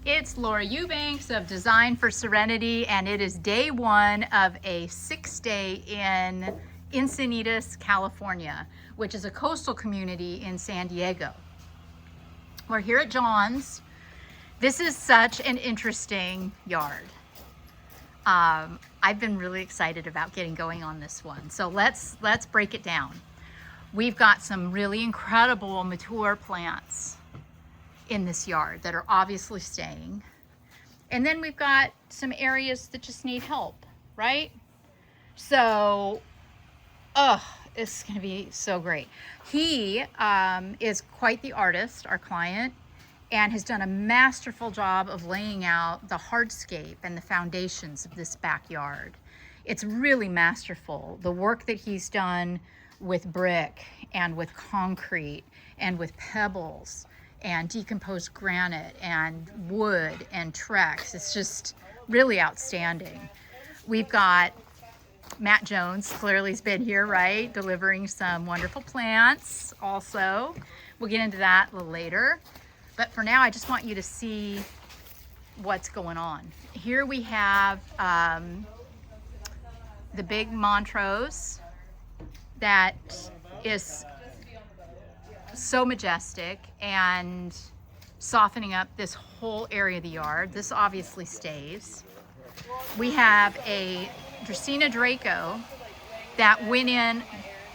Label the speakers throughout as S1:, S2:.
S1: It's Laura Eubanks of Design for Serenity, and it is day one of a 6-day in Encinitas, California, which is a coastal community in San Diego. We're here at John's. This is such an interesting yard. I've been really excited about getting going on this one. So let's break it down. We've got some really incredible mature plants in this yard that are obviously staying. And then we've got some areas that just need help, right? So, it's gonna be so great. He is quite the artist, our client, and has done a masterful job of laying out the hardscape and the foundations of this backyard. It's really masterful. The work that he's done with brick and with concrete and with pebbles and decomposed granite and wood and Trex. It's just really outstanding. We've got Matt Jones, clearly has been here, right? Delivering some wonderful plants also. We'll get into that a little later. But for now, I just want you to see what's going on. Here we have the big Montrose that is so majestic and softening up this whole area of the yard. This obviously stays. We have a Dracaena Draco that went in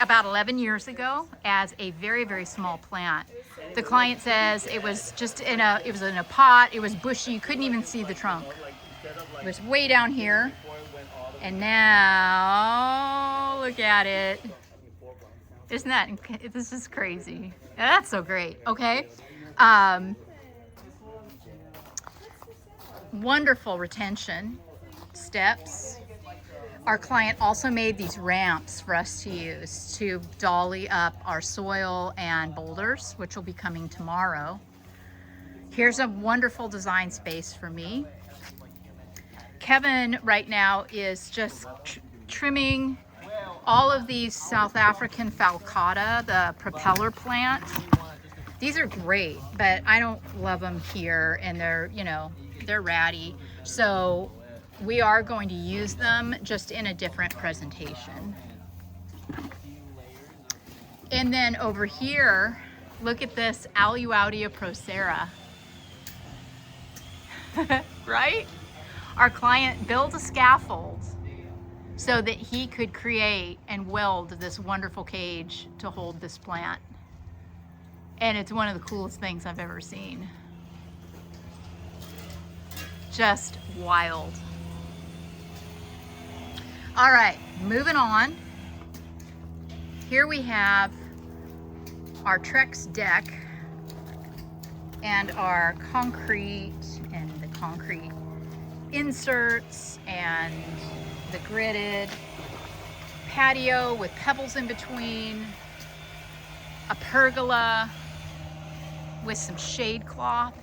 S1: about 11 years ago as a very, very small plant. The client says it was just in a pot, it was bushy, you couldn't even see the trunk. It was way down here. And now, look at it. Isn't that, this is crazy. That's so great, okay? Wonderful retention steps. Our client also made these ramps for us to use to dolly up our soil and boulders, which will be coming tomorrow. Here's a wonderful design space for me. Kevin right now is just trimming all of these South African falcata, the propeller plant. These are great, but I don't love them here, and they're, you know, they're ratty. So we are going to use them just in a different presentation. And then over here, look at this Aluaudia procera. Right? Our client built a scaffold so that he could create and weld this wonderful cage to hold this plant. And it's one of the coolest things I've ever seen. Just wild. All right, moving on. Here we have our Trex deck and our concrete and the concrete inserts and the gridded patio with pebbles in between, a pergola with some shade cloth.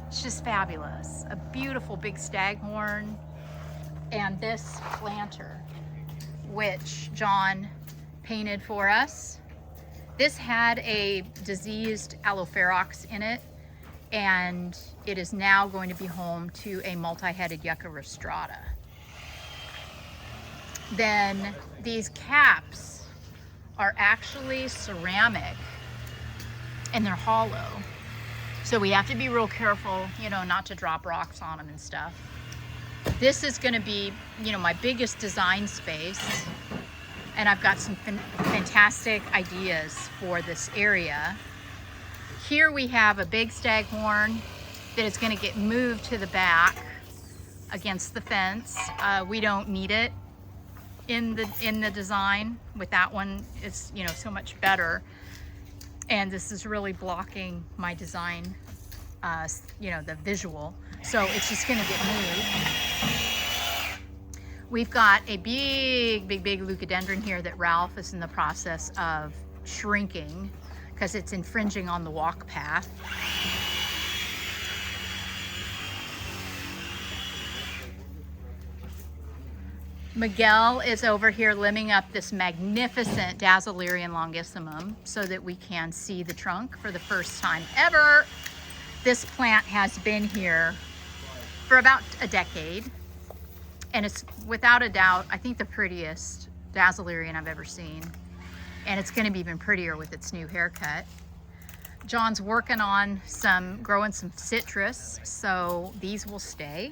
S1: It's just fabulous. A beautiful big staghorn, and this planter, which John painted for us. This had a diseased Aloeferox in it, and it is now going to be home to a multi-headed Yucca rostrata. Then these caps are actually ceramic and they're hollow. So we have to be real careful, you know, not to drop rocks on them and stuff. This is going to be, you know, my biggest design space, and I've got some fantastic ideas for this area. Here we have a big staghorn that is going to get moved to the back against the fence. We don't need it in the design. With that one, it's, you know, so much better. And this is really blocking my design, you know, the visual. So it's just going to get moved. We've got a big leucadendron here that Ralph is in the process of shrinking because it's infringing on the walk path. Miguel is over here limbing up this magnificent Dazzlerian longissimum so that we can see the trunk for the first time ever. This plant has been here for about a decade, and it's without a doubt, I think, the prettiest Dazzlerian I've ever seen. And it's gonna be even prettier with its new haircut. John's working on growing some citrus, so these will stay.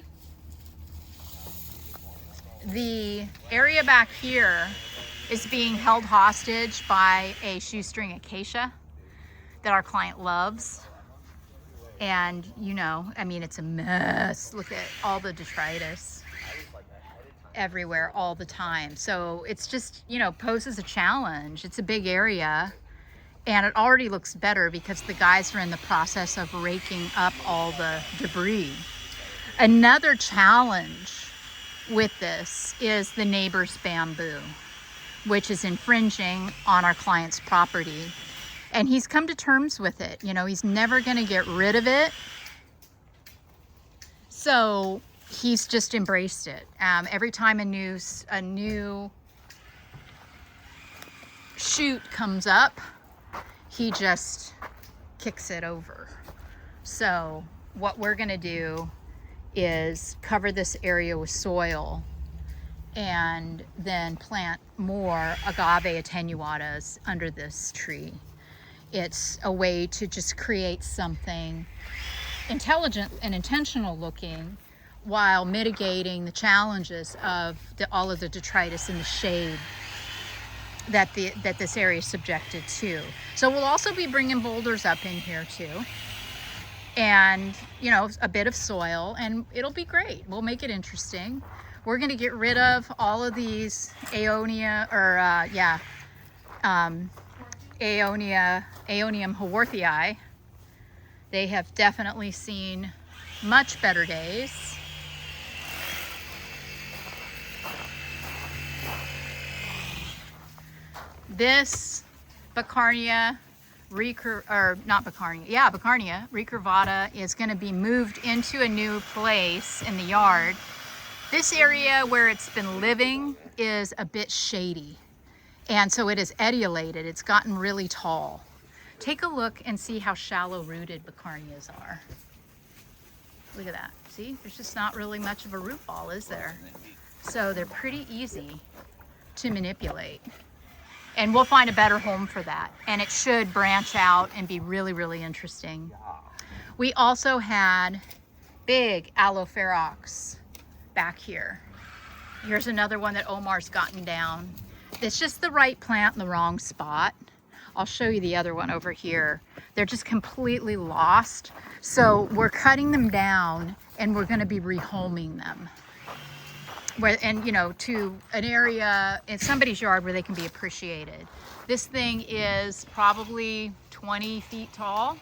S1: The area back here is being held hostage by a shoestring acacia that our client loves. And you know, I mean, it's a mess. Look at all the detritus everywhere all the time. So it's just, you know, poses a challenge. It's a big area, and it already looks better because the guys are in the process of raking up all the debris. Another challenge with this is the neighbor's bamboo, which is infringing on our client's property. And he's come to terms with it. You know, he's never going to get rid of it. So he's just embraced it. Every time a new shoot comes up, he just kicks it over. So what we're going to do is cover this area with soil and then plant more agave attenuatas under this tree. It's a way to just create something intelligent and intentional looking while mitigating the challenges of all of the detritus and the shade that this area is subjected to. So we'll also be bringing boulders up in here too, and you know, a bit of soil, and it'll be great. We'll make it interesting. We're going to get rid of all of these Aeonium haworthii. They have definitely seen much better days. This Baccarnia recurvata is going to be moved into a new place in the yard. This area where it's been living is a bit shady, and so it is etiolated. It's gotten really tall. Take a look and see how shallow rooted Baccarnias are. Look at that. See, there's just not really much of a root ball, is there? So they're pretty easy to manipulate. And we'll find a better home for that. And it should branch out and be really, really interesting. We also had big aloe ferox back here. Here's another one that Omar's gotten down. It's just the right plant in the wrong spot. I'll show you the other one over here. They're just completely lost. So we're cutting them down and we're gonna be rehoming them. And you know, to an area in somebody's yard where they can be appreciated. This thing is probably 20 feet tall.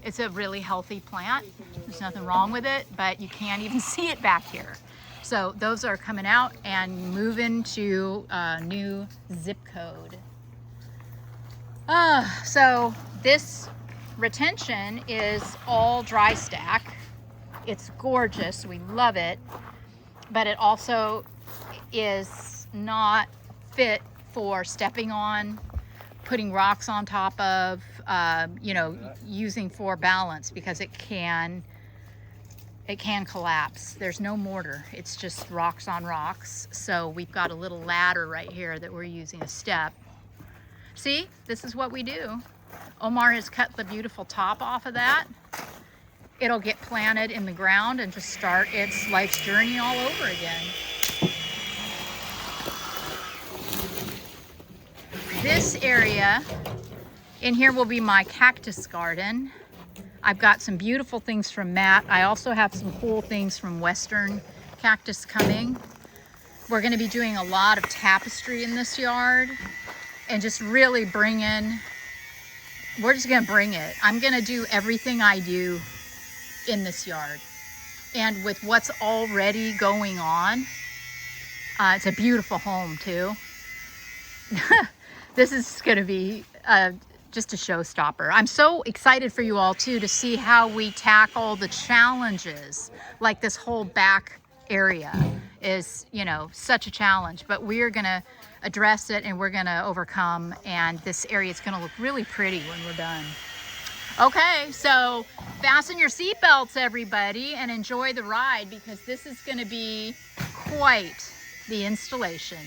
S1: It's a really healthy plant. There's nothing wrong with it, but you can't even see it back here. So those are coming out and moving to a new zip code. So this retention is all dry stack. It's gorgeous, we love it. But it also is not fit for stepping on, putting rocks on top of, you know, using for balance, because it can collapse. There's no mortar, it's just rocks on rocks. So we've got a little ladder right here that we're using, a step. See, this is what we do. Omar has cut the beautiful top off of that. It'll get planted in the ground and just start its life's journey all over again. This area in here will be my cactus garden. I've got some beautiful things from Matt. I also have some cool things from Western Cactus coming. We're going to be doing a lot of tapestry in this yard and just really we're just going to bring it. I'm going to do everything I do in this yard, and with what's already going on, it's a beautiful home too. This is going to be just a showstopper. I'm so excited for you all too to see how we tackle the challenges. Like this whole back area is, you know, such a challenge, but we're going to address it and we're going to overcome, and this area is going to look really pretty when we're done. Okay, so fasten your seatbelts, everybody, and enjoy the ride, because this is going to be quite the installation.